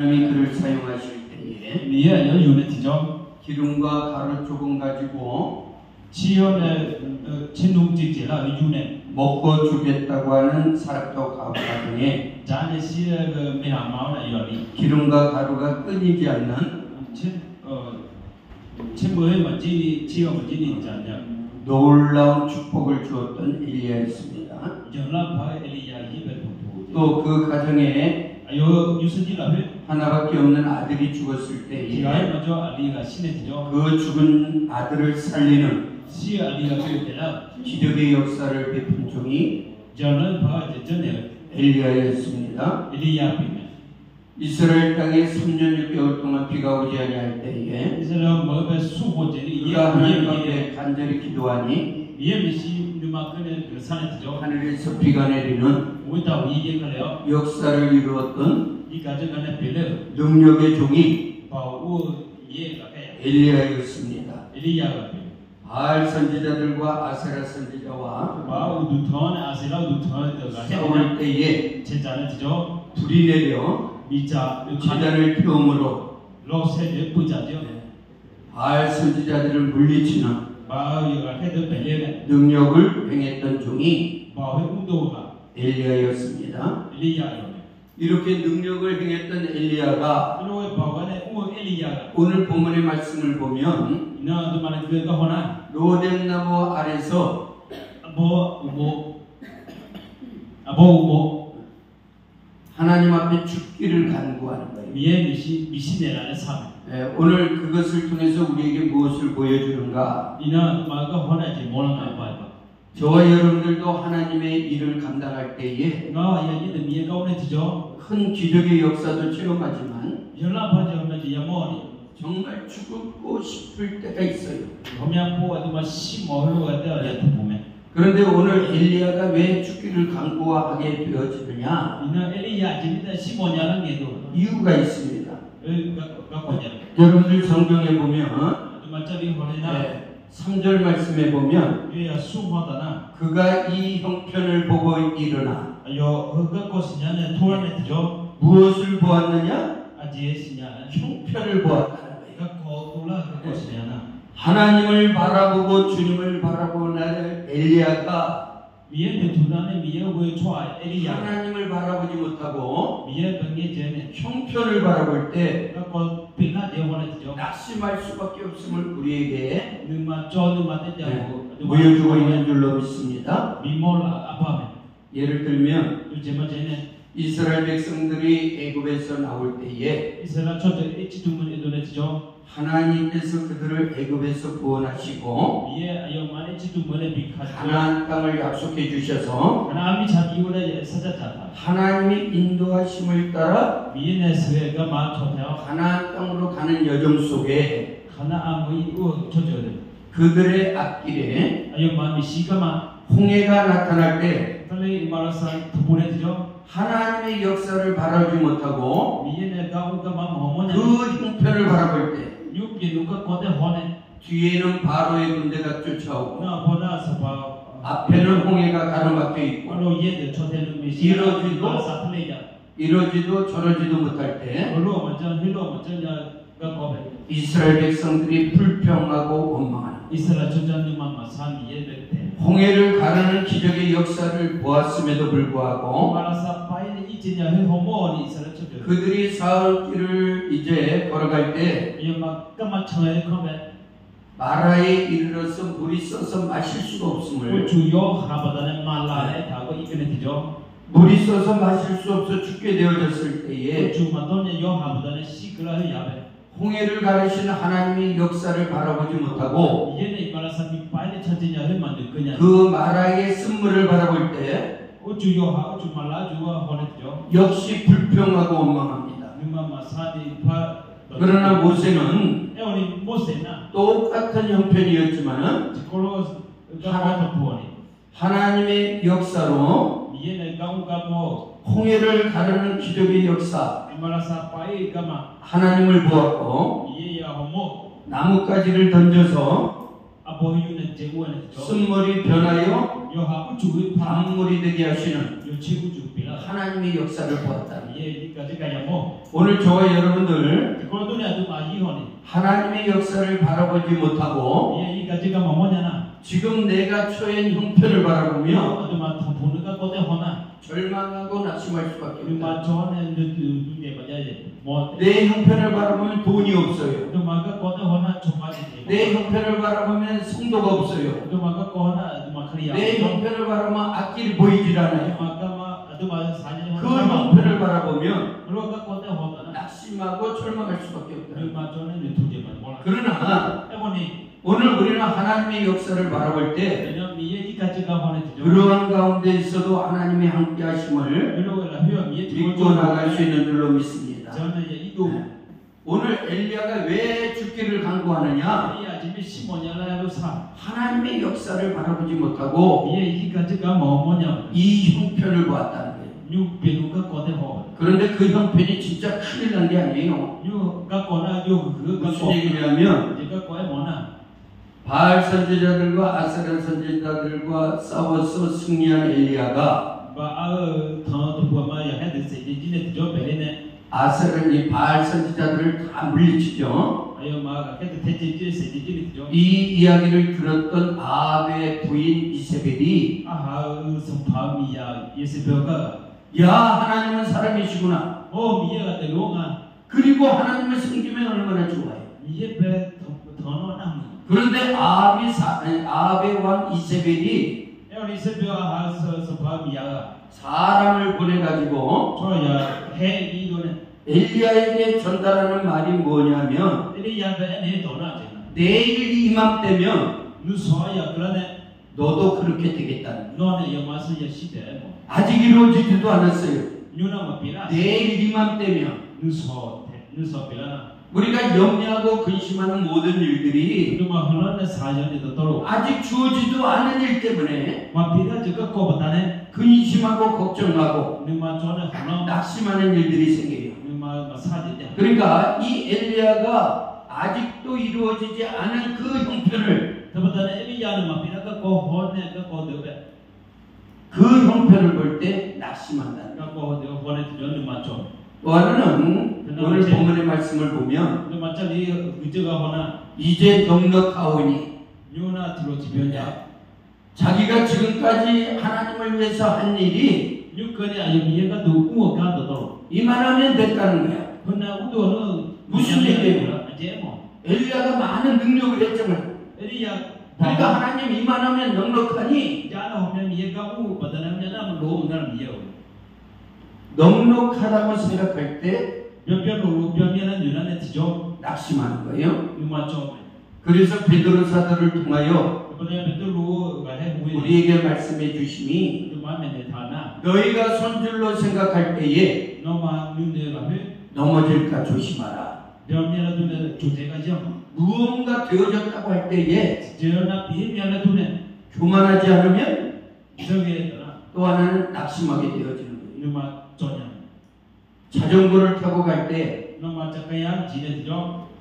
하나님이 그를 사용하실 때에 기름과 가루 조금 가지고 먹고 주겠다고 하는 사람도 가정에 기름과 가루가 끊이지 않는 놀라운 축복을 주었던 엘리야였습니다. 또 그 가정에 하나밖에 없는 아들이 죽었을 때에 그 죽은 아들을 살리는 기적의 역사를 베푼 종이 엘리야였습니다. 이스라엘 땅에 3년 6개월 동안 비가 오지 아니할 때에 그가 하나님 앞에 간절히 기도하니 하늘에서 비가 내리는 역사를 이루었던 능력의 종이 엘리야였습니다. 바알 선지자들과 아세라 선지자와 싸울 때에 불이 내려 제단을 태움으로 바알 선지자들을 물리치는 능력을 행했던 종이 엘리야였습니다. 이렇게 능력을 행했던 엘리야가 오늘 본문의 말씀을 보면 로뎀나무 아래서 하나님 앞에 죽기를 간구하는 거예요. 오늘 그것을 통해서 우리에게 무엇을 보여주는가? 저와 여러분들도 하나님의 일을 감당할 때에 큰 기적의 역사도 체험하지만 정말 죽고 싶을 때가 있어요. 그런데 오늘 엘리야가 왜 죽기를 간구하게 되어지느냐? 이유가 있습니다. 여러분들 성경에 보면 3절 말씀에 보면 그가 이 형편을 보고 일어나 무엇을 보았느냐? 형편을 보았다는 거예요. 하나님을 바라보고 주님을 바라보는 엘리야가 하나님을 바라보지 못하고 형편을 바라볼 때 낙심할 수밖에 없음을 우리에게 보여주고 있는 줄로 믿습니다. 예를 들면 이스라엘 백성들이 애굽에서 나올 때에 하나님께서 그들을 애굽에서 구원하시고 가나안 땅을 약속해 주셔서 하나님이 인도하심을 따라 가나안 땅으로 가는 여정 속에 그들의 앞길에 홍해가 나타날 때 하나님의 역사를 바라보지 못하고 그 형편을 바라볼 때 뒤에는 바로의 군대가 쫓아오고 앞에는 홍해가 가로막혀 있고 이러지도 저러지도 못할 때 이스라엘 백성들이 불평하고 원망하는 홍해를 가르는 기적의 역사를 보았음에도 불구하고 그들이 사흘길을 이제 걸어갈 때 마라에 이르러서 물이 써서 마실 수가 없음을 물이 써서 마실 수 없어 죽게 되어졌을 때에 홍해를 가르시는 하나님의 역사를 바라보지 못하고 그 마라의 쓴물을 바라볼 때 역시 불평하고 원망합니다. 그러나 모세는 똑같은 형편이었지만 하나님의 역사로 홍해를 가르는 기적의 역사 하나님을 보았고 나뭇가지를 던져서 쓴물이 변하여 단물이 되게 하시는 하나님의 역사를 보았다. 오늘 저와 여러분들 하나님의 역사를 바라보지 못하고 지금 내가 처한 형편을 바라보며 절망하고 낙심할 수밖에 없다. 내 형편을 바라보면 돈이 없어요. 내 형편을 바라보면 성도가 없어요. 내 형편을 바라보면 앞길이 보이질 않아요. 그 형편을 바라보면 낙심하고 절망할 수밖에 없다. 그러나 오늘 우리는 하나님의 역사를 바라볼 때 그러한 가운데 있어도 하나님의 함께 하심을 믿고 나갈 수 있는 줄로 믿습니다. 오늘 엘리야가 왜 죽기를 간구하느냐? 하나님의 역사를 바라보지 못하고 이 형편을 보았다는 거예요. 그런데 그 형편이 진짜 큰일 난 게 아니에요. 무슨 얘기냐면 바알 선지자들과 아세라 선지자들과 싸워서 승리한 엘리야가 아세라니 바알 선지자들을 다 물리치죠. 이 이야기를 들었던 아합의 부인 이세벨이 야 하나님은 사람이시구나. 그리고 하나님을 섬기면 얼마나 좋아요. 그런데 아합의 왕 이세벨이 사람을 보내가지고 엘리야에게 전달하는 말이 뭐냐면 내일 이맘때면 너도 그렇게 되겠다는 거예요. 아직 이루어지지도 않았어요. 내일 이맘때면 우리가 염려하고 근심하는 모든 일들이 아직 주어지도 않은 일 때문에 근심하고 걱정하고 낙심하는 일들이 생겨요. 그러니까 이 엘리야가 아직도 이루어지지 않은 그 형편을 그 형편을 볼 때 낙심한다. 또 하나는 오늘 본문의 말씀을 보면 이제 넉넉하오니 자기가 지금까지 하나님을 위해서 한 일이 이만하면 됐다는 거야. 무슨 얘기예요? 엘리야가 많은 능력을 했잖아요. 그러니까 하나님 이만하면 넉넉하니 넉넉하다고 생각할 때 낙심하는 거예요. 그래서 베드로 사도를 통하여 우리에게 말씀해 주심이 너희가 손줄로 생각할 때에 넘어질까 조심하라. 무언가 되어졌다고 할 때에 교만하지 않으면 또 하나는 낙심하게 되어지는 거예요. 자전거를 타고 갈 때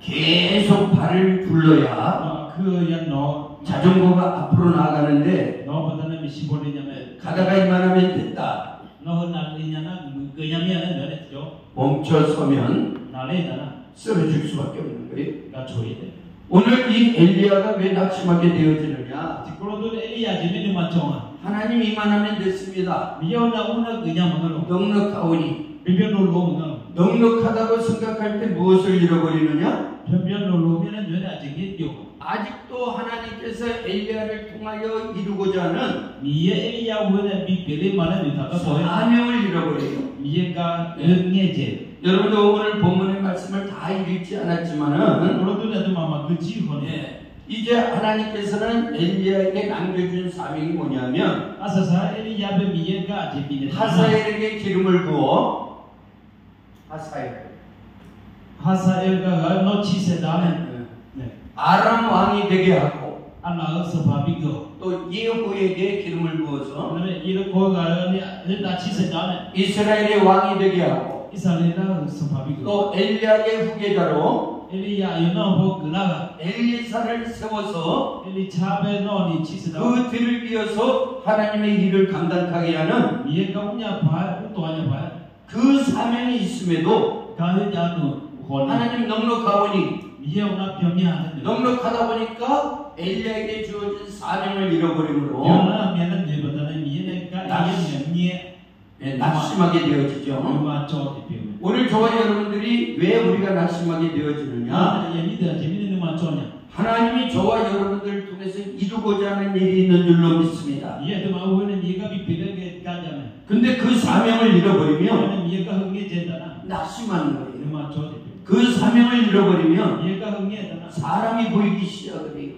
계속 발을 굴러야 자전거가 앞으로 나아가는데 가다가 이만하면 됐다. 멈춰서면 쓰러질 수밖에 없는 거예요. 오늘 이 엘리야가 왜 낙심하게 되어지느냐? 하나님 이만하면 됐습니다. 넉넉하오니 넉넉하다고 생각할 때 무엇을 잃어버리느냐? 아직도 하나님께서 엘리야를 통하여 이루고자 하는 사명을 잃어버려요. 여러분도 오늘 본문의 말씀을 다 읽지 않았지만은 이제 하나님께서는 엘리야에게 남겨준 사명이 뭐냐면 하사엘에게 기름을 부어 아람 왕이 되게 하고 또 예후에게 기름을 부어서 이스라엘의 왕이 되게 하고 또 엘리야의 후계자로 엘리사를 세워서 그 뒤를 이어서 하나님의 일을 감당하게 하는 그 사명이 있음에도 하나님 넉넉하오니 넉넉하다 보니까 엘리야에게 주어진 사명을 잃어버림으로 낙심하게 되어지죠. 오늘 저와 여러분들이 왜 우리가 낙심하게 되어지느냐? 하나님이 저와 여러분들을 통해서 이루고자 하는 일이 있는 줄로 믿습니다. 근데 그 사명을 잃어버리면 낙심하는 거예요. 그 사명을 잃어버리면 사람이 보이기 시작을 해요.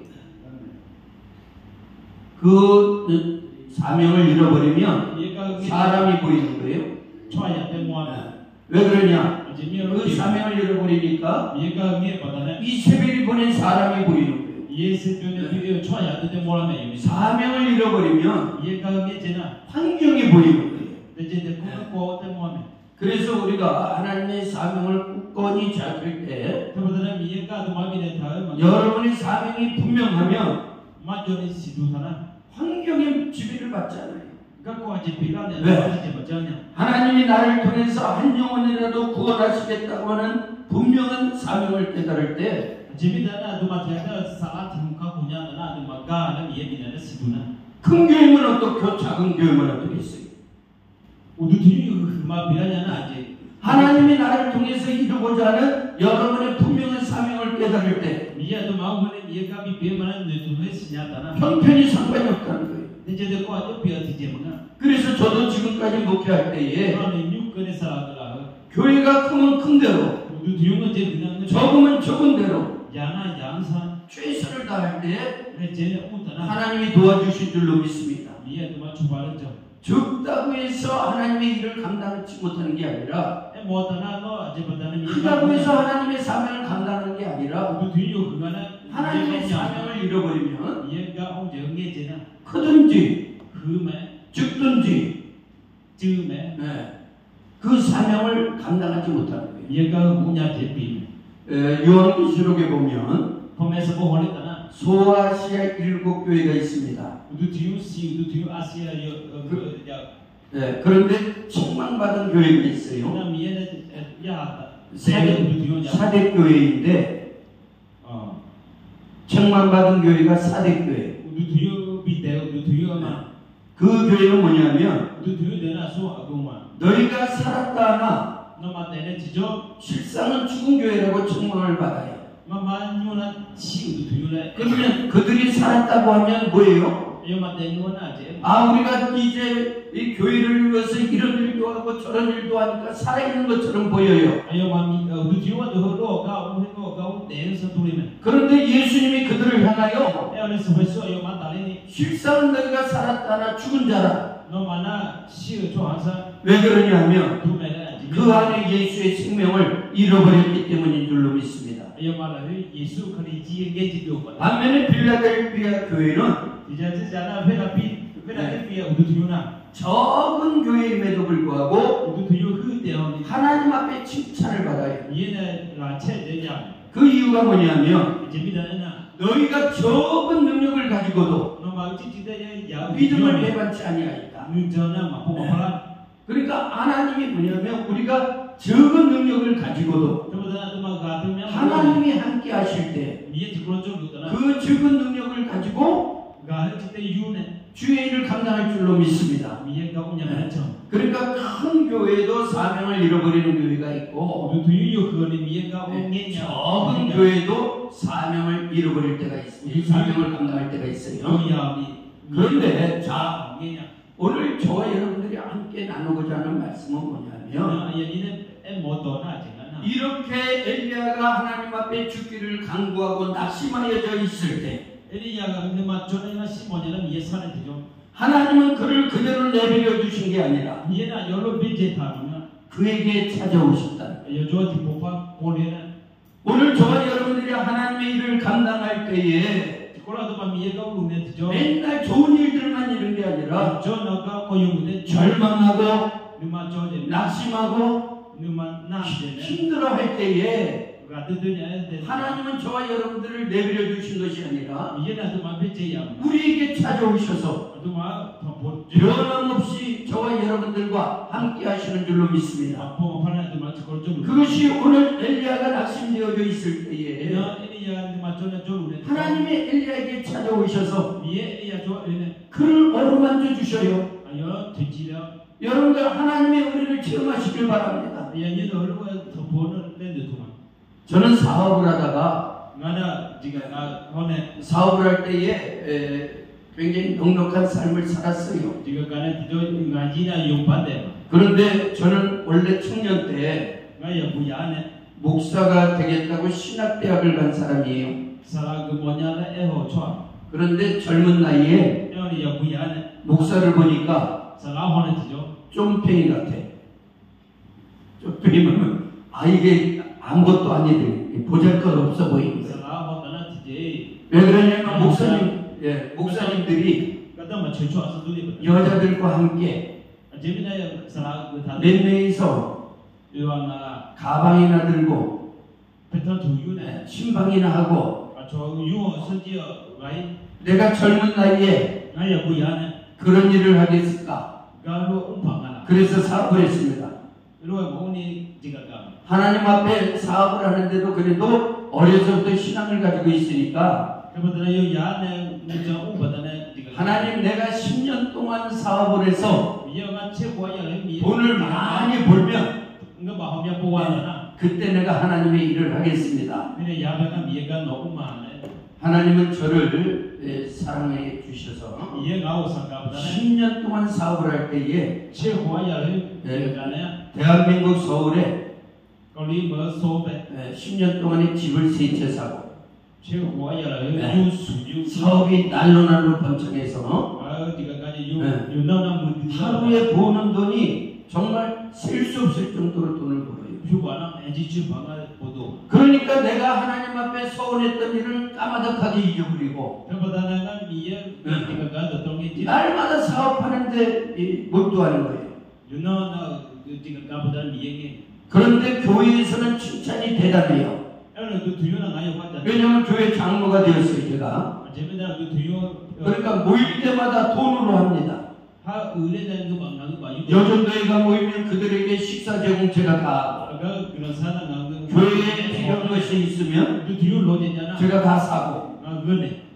그 사명을 잃어버리면 사람이 보이는 거예요. 왜 그러냐? 그 사명을 잃어버리니까 이세벨이 보낸 사람이 보이는 거예요. 사명을 잃어버리면 환경이 보이는 거예요. 그래서 우리가 하나님의 사명을 굳건히 잡을 때 여러분의 사명이 분명하면 환경의 지배를 받잖아요. 왜? 하나님이 나를 통해서 한 영혼이라도 구원하시겠다고 하는 분명한 사명을 깨달을 때 큰 교회면 어떻고 작은 교회면 어떻겠어요? 하나님이 나를 통해서 이루고자 하는 여러분의 분명한 사명을 깨달을 때 형편이 상관이 없다는 거예요. 그래서 저도 지금까지 목회할 때에 교회가 크면 큰 대로 적으면 적은 대로 최선을 다할 때 하나님이 도와주실 줄로 믿습니다. 적다고 해서 하나님의 일을 감당하지 못하는 게 아니라 크다고 해서 하나님의 사명을 감당하는 게 아니라 하나님의 사명을 잃어버리면 크든지 적든지 그 사명을 감당하지 못하는 거예요. 요한계시록에 보면 소아시아 7교회가 있습니다. 그런데 책망받은 교회가 있어요. 사대교회인데 책망받은 교회가 사대교회. 그 교회는 뭐냐면 너희가 살았다 하나 실상은 죽은 교회라고 책망을 받아요. 그러면 그들이 살았다고 하면 뭐예요? 우리가 이제 이 교회를 위해서 이런 일도 하고 저런 일도 하니까 살아있는 것처럼 보여요. 그런데 예수님이 그들을 향하여 실상은 너희가 살았다나 죽은 자라. 왜 그러냐 하면 그 안에 예수의 생명을 잃어버렸기 때문인 줄로 믿습니다. 반면에 필라델피아 교회는 적은 교회임에도 불구하고 하나님 앞에 칭찬을 받아요. 그 이유가 뭐냐면 너희가 적은 능력을 가지고도 믿음을 배반치 아니하였다. 그러니까 하나님이 뭐냐면 우리가 적은 능력을 가지고도 하나님이 함께 하실 때 그 적은 능력을 가지고 주의 일을 감당할 줄로 믿습니다. 그러니까 큰 교회도 사명을 잃어버리는 교회가 있고 적은 교회도 사명을 잃어버릴 때가 있습니다. 사명을 감당할 때가 있어요. 그런데 오늘 저와 여러분들이 함께 나누고자 하는 말씀은 뭐냐면 이렇게 엘리야가 하나님 앞에 죽기를 간구하고 낙심하여져 있을 때 하나님은 그를 그대로 내버려 주신 게 아니라 그에게 찾아오셨다. 오늘 저와 여러분들이 하나님의 일을 감당할 때에 맨날 좋은 일들만 이런 게 아니라 절망하고 낙심하고 힘들어할 때에 하나님은 저와 여러분들을 내버려 두신 것이 아니라 우리에게 찾아오셔서 변함없이 저와 여러분들과 함께 하시는 줄로 믿습니다. 그것이 오늘 엘리야가 낙심되어져 있을 때에 하나님의 엘리야에게 찾아오셔서 그를 어루만져 주셔요. 여러분들 하나님의 은혜를 체험하시길 바랍니다. 저는 사업을 하다가 사업을 할 때에 굉장히 넉넉한 삶을 살았어요. 그런데 저는 원래 청년 때 목사가 되겠다고 신학대학을 간 사람이에요. 그런데 젊은 나이에 목사를 보니까 쫌팽이 같아. 쫌팽이면 이게 아무것도 아니래. 보잘것없어 보이는 거예요. 왜 그러냐면 목사님들이 여자들과 함께 몇 명이서 가방이나 들고 신방이나 하고 내가 젊은 나이에 그런 일을 하겠을까? 그래서 사업을 했습니다. 하나님 앞에 사업을 하는데도 그래도 어려서부터 신앙을 가지고 있으니까 하나님 내가 10년 동안 사업을 해서 돈을 많이 벌면 그때 내가 하나님의 일을 하겠습니다. 하나님은 저를 사랑해 주셔서 10년 동안 사업을 할 때에 대한민국 서울에 10년 동안에 집을 3채 사고 사업이 날로 번창해서 하루에 버는 돈이 정말 셀 수 없을 정도로 돈을 벌어요. 그러니까 내가 하나님 앞에 서운했던 일을 까마득하게 잊어버리고 날마다 사업하는데 몰두하는 거예요. 그런데 교회에서는 칭찬이 대단해요. 왜냐하면 교회 장로가 되었어요. 제가. 그러니까 모일 때마다 돈으로 합니다. 여전도회가 모이면 그들에게 식사 제공 제가 다 하고 교회에 필요한 것이 있으면 제가 다 사고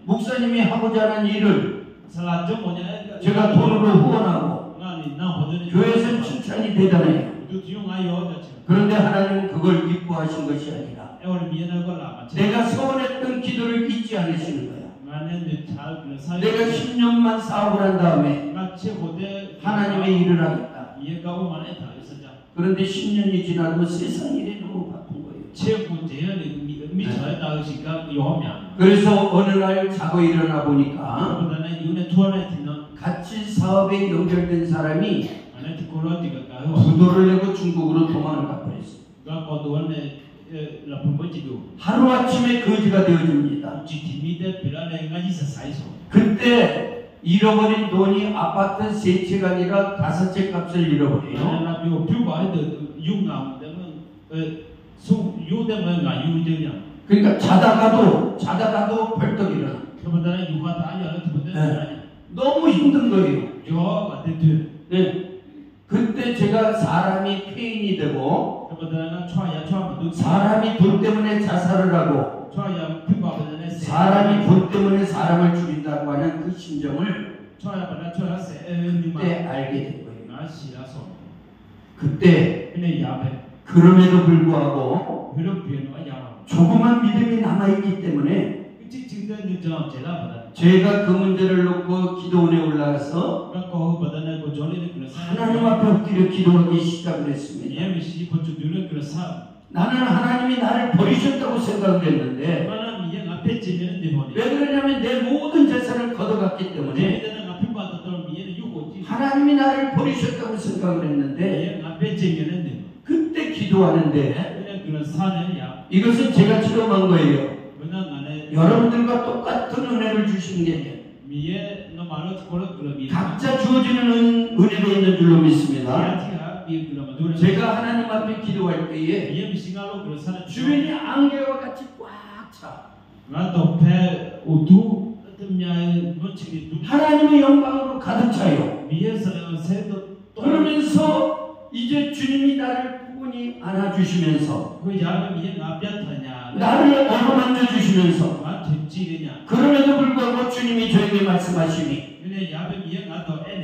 목사님이 하고자 하는 일을 제가 돈으로 후원하고 교회에서는 칭찬이 대단해요. 그런데 하나님은 그걸 기뻐하신 것이 아니라 내가 서운했던 기도를 잊지 않으시는 거야. 내가 10년만 사업을 한 다음에 하나님의 일을 하겠다. 그런데 10년이 지나도 세상 일에 너무 바쁜 거예요. 그래서 어느 날 자고 일어나 보니까 같이 사업에 연결된 사람이 부도를 내고 중국으로 도망을 가버렸어요. 하루아침에 거지가 되어집니다. 그때 잃어버린 돈이 아파트 3채가 아니라 5채 값을 잃어버려요. 그러니까 자다가도 벌떡 일어나. 너무 힘든 거예요. 네. 그때 제가 사람이 폐인이 되고 사람이 돈 때문에 자살을 하고 사람이 돈 때문에 사람을 죽인다고 하는 그 심정을 그때 알게 된 거예요. 그때 그럼에도 불구하고 조그만 믿음이 남아있기 때문에 제가 그 문제를 놓고 기도원에 올라가서 하나님 앞에 엎드려 기도하기 시작을 했습니다. 나는 하나님이 나를 버리셨다고 생각을 했는데 왜 그러냐면 내 모든 재산을 걷어갔기 때문에 하나님이 나를 버리셨다고 생각을 했는데 그때 기도하는데 이것은 제가 체험한 거예요. 여러분들과 똑같은 은혜를 주시는 게 각자 주어지는 은혜가 있는 줄로 믿습니다. 제가 하나님 앞에 기도할 때에 주변이 안개와 같이 꽉 차. 하나님의 영광으로 가득 차요. 그러면서 이제 주님이 나를 푸근히 안아주시면서 나를 어루만져 주시면서 그럼에도 불구하고 주님이 저에게 말씀하시니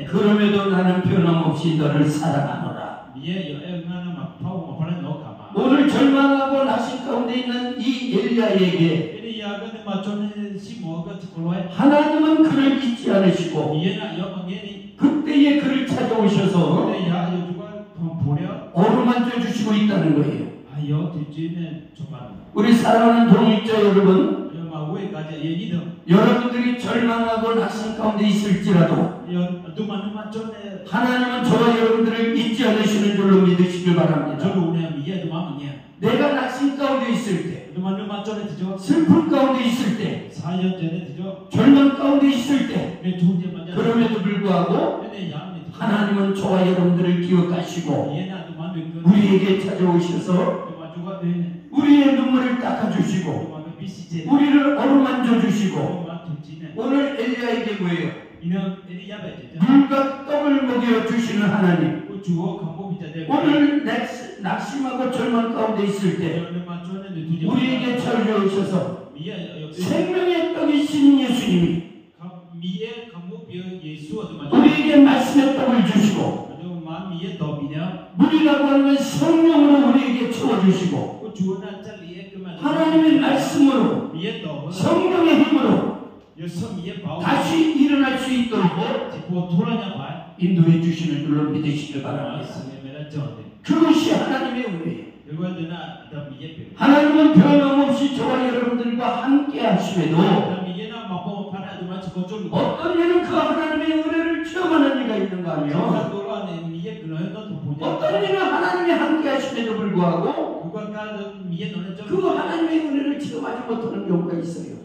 그럼에도 나는 변함없이 너를 사랑하노라. 오늘 절망하고 나신 가운데 있는 이 엘리야에게 하나님은 그를 잊지 않으시고 그때에 그를 찾아오셔서 어루만져 주시고 있다는 거예요. 우리 사랑하는 동역자 여러분, 여러분들이 절망하고 낙심 가운데 있을지라도 하나님은 저와 여러분들을 잊지 않으시는 줄로 믿으시길 바랍니다. 내가 낙심 가운데 있을 때, 슬픔 가운데 있을 때, 절망 가운데 있을 때, 그럼에도 불구하고 하나님은 저와 여러분들을 기억하시고 우리에게 찾아오셔서 우리의 눈물을 닦아주시고 우리를 어루만져 주시고 오늘 엘리야에게 뭐예요? 물과 떡을 먹여 주시는 하나님. 오늘 낙심하고 절망 가운데 있을 때 우리에게 찾아오셔서 생명의 떡이신 예수님이 우리에게 말씀의 떡을 주시고 물이라고 하는 성령으로 우리에게 채워주시고 하나님의 말씀으로 성령의 힘으로 다시 일어날 수 있도록 인도해 주시는 줄로 믿으시길 바랍니다. 그것이 하나님의 은혜예요. 하나님은 변함없이 저와 여러분들과 함께 하심에도 어떤 이는 그 하나님의 은혜를 체험하는 이가 있는가 하며 어떤 이는 하나님의 함께 하심에도 불구하고 그 하나님의 은혜를 체험하지 못하는 경우가 있어요.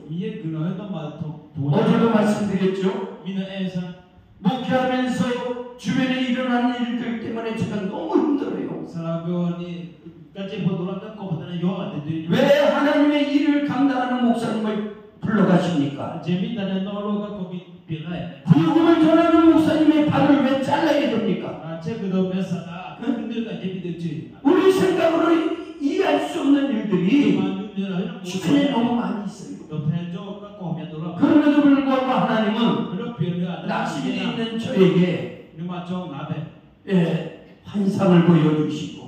어제도 말씀드렸죠. 목회하면서 주변에 일어나는 일들 때문에 제가 너무 힘들어요. 왜 하나님의 일을 감당하는 목사님을 불러가십니까? 복음을 전하는 목사님의 발을 왜 잘라야 됩니까? 우리 생각으로 이해할 수 없는 일들이 주변에 너무 많이 있어요. 그럼에도 불구하고 하나님은 낙심이 있는 저에게 환상을 보여주시고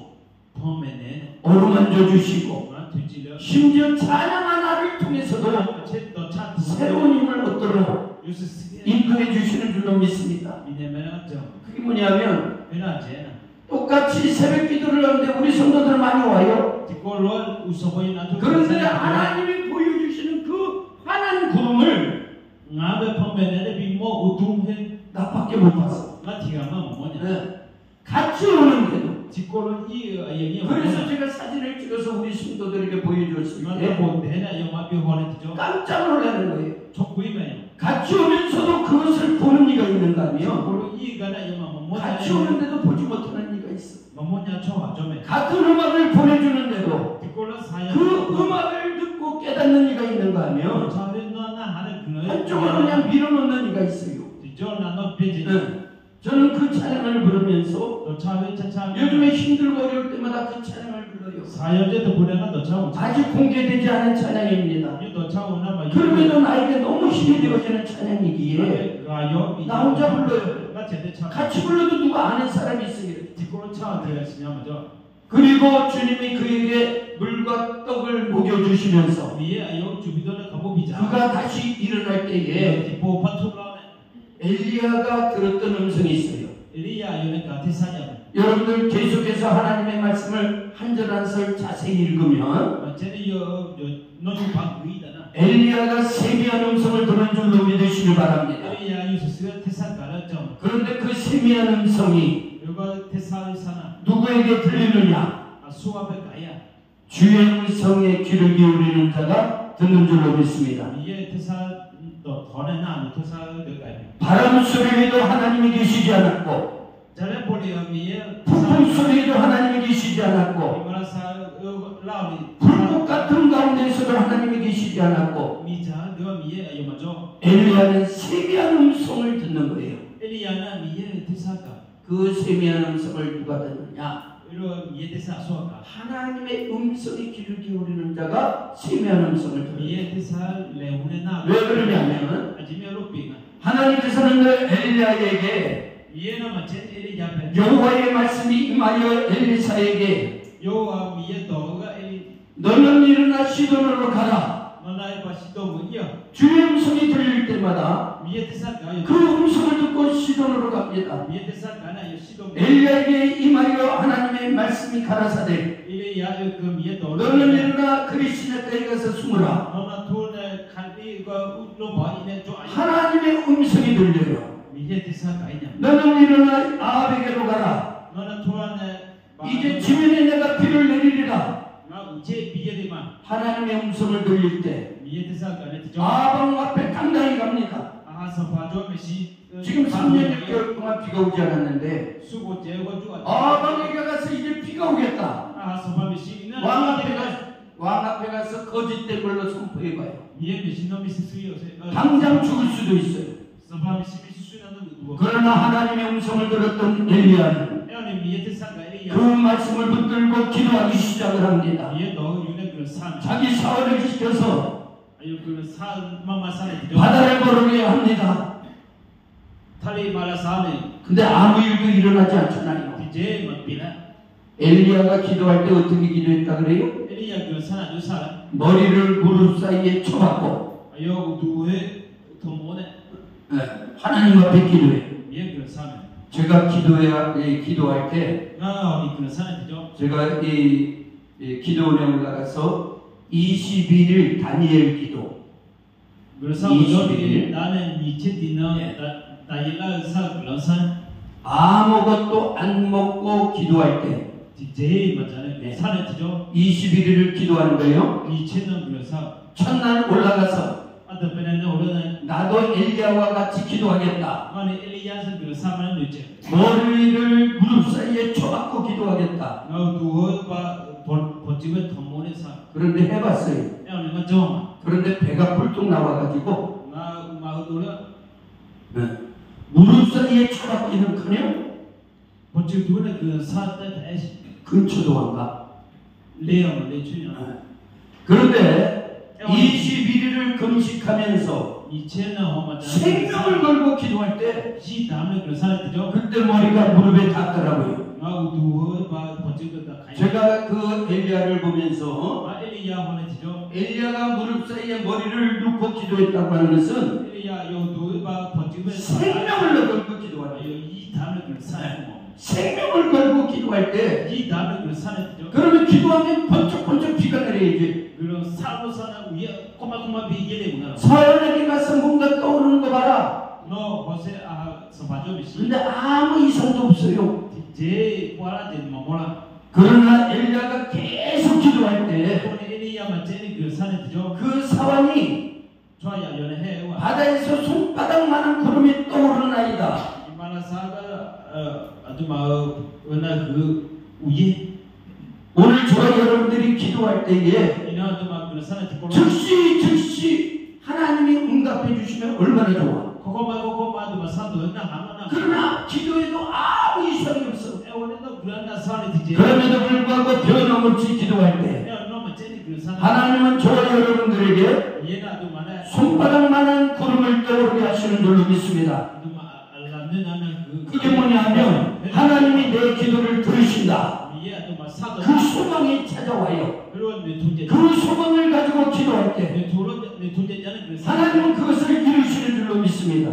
어루만져 주시고 심지어 찬양 하나를 통해서도 새로운 힘을 얻도록 인도해 주시는 줄로 믿습니다. 그게 뭐냐면 똑같이 새벽 기도를 하는데 우리 성도들 많이 와요. 그런데 하나님이 보여주시는 그 환한 구름을 나밖에 못 봤어. 같이 오는데도. 그래서 제가 사진을 찍어서 우리 성도들에게 보여줬을 때 깜짝 놀라는 거예요. 같이 오면서도 그것을 보는 이가 있는가 하며 같이 오는데도 보지 못하는 이가 있어. 같은 음악을 보내주는데도 그 음악을 듣고 깨닫는 이가 있는가 하며 한쪽으로 그냥 밀어놓는 이가 있어요. 저는 그 찬양을 부르면서 요즘에 힘들고 어려울 때마다 그 찬양을 불러요. 아직 공개되지 않은 찬양입니다. 그럼에도 나에게 너무 힘이 되어지는 찬양이기에 나 혼자 불러요. 같이 불러도 누가 아는 사람이 있어요. 그리고 주님이 그에게 물과 떡을 먹여주시면서 그가 다시 일어날 때에 엘리야가 들었던 음성이 있어요. 여러분들 계속해서 하나님의 말씀을 한 절 한 절 자세히 읽으면 엘리야가 세미한 음성을 들은 줄로 믿으시기 바랍니다. 그런데 그 세미한 음성이 누구에게 들리느냐? 주의 음성에 귀를 기울이는 자가 듣는 줄로 믿습니다. 바람 소리에도 하나님이 계시지 않았고 폭풍 속에도 하나님이 계시지 않았고 불꽃 같은 가운데서도 하나님이 계시지 않았고 엘리야는 세미한 음성을 듣는 거예요. 그 세미한 음성을 누가 듣느냐? 하나님의 음성에 귀를 기울이는 자가 세미한 음성을 들어요. 왜 그러냐면 하나님께서는 늘 엘리야에게 여호와의 말씀이 임하여 엘리사에게 너는 일어나 시돈으로 가라. 주의 음성이 들릴 때마다 그 음성을 듣고 시돈으로 갑니다. 엘리야에게 임하여 하나님의 말씀이 가라사대 너는 일어나 그리시네가에 가서 숨으라. 하나님의 음성이 들려요. 너는 일어나 아합에게로 가라. 이제 지면에 내가 비를 내리리라. 하나님의 음성을 들릴 때 아방 앞에 당당히 갑니다. 지금 3년 6개월 동안 비가 오지 않았는데 아방에게 가서 이제 비가 오겠다. 왕 앞에 가서 거짓된 걸로 선포해봐요. 당장 죽을 수도 있어요. 그러나 하나님의 음성을 들었던 엘리야는 그 말씀을 붙들고 기도하기 시작을 합니다. 자기 사활을 지켜서 바다를 걸으게 합니다. 근데 아무 일도 일어나지 않잖아요. 엘리야가 기도할 때 어떻게 기도했다 그래요? 머리를 무릎 사이에 쳐박고 하나님 앞에 기도해. 제가 기도할 때 제가 기도원에 올라가서 21일 다니엘 기도 21일 아무것도 안 먹고 기도할 때 21일을 기도하는 거예요. 첫날 올라가서 나도 엘리야와 같이 기도하겠다. 머리를 무릎 사이에 쳐박고 기도하겠다. 그런데 해봤어요. 그런데 배가 불뚝 나와가지고 무릎 사이에 쳐박기는커녕 근처도 안 가. 그런데 21일을 금식하면서 생명을 걸고 기도할 때 그때 머리가 무릎에 닿더라고요. 제가 그 엘리야를 보면서 엘리야가 무릎 사이에 머리를 놓고 기도했다고 하는 것은 생명을 걸고 기도하는 거예요. 생명을 걸고 기도할 때 그러면 기도하면 번쩍번쩍 비가 내려야지. 사연에게 가서 뭔가 떠오르는 거 봐라. 근데 아무 이상도 없어요. 그러나 엘리야가 계속 기도할 때 그 사원이 바다에서 손바닥만한 구름이 떠오르나이다. 오늘 저와 여러분들이 기도할 때에 즉시 하나님이 응답해 주시면 얼마나 좋아. 그러나 기도에도 아무 이상이 없어. 그럼에도 불구하고 변함없이 기도할 때 하나님은 저와 여러분들에게 손바닥만한 구름을 떠오르게 하시는 줄로 믿습니다. 그게 뭐냐면 하나님이 내 기도를 들으신다. 그 소망이 찾아와요. 그 소망을 가지고 기도할 때 하나님은 그것을 이루시는 줄로 믿습니다.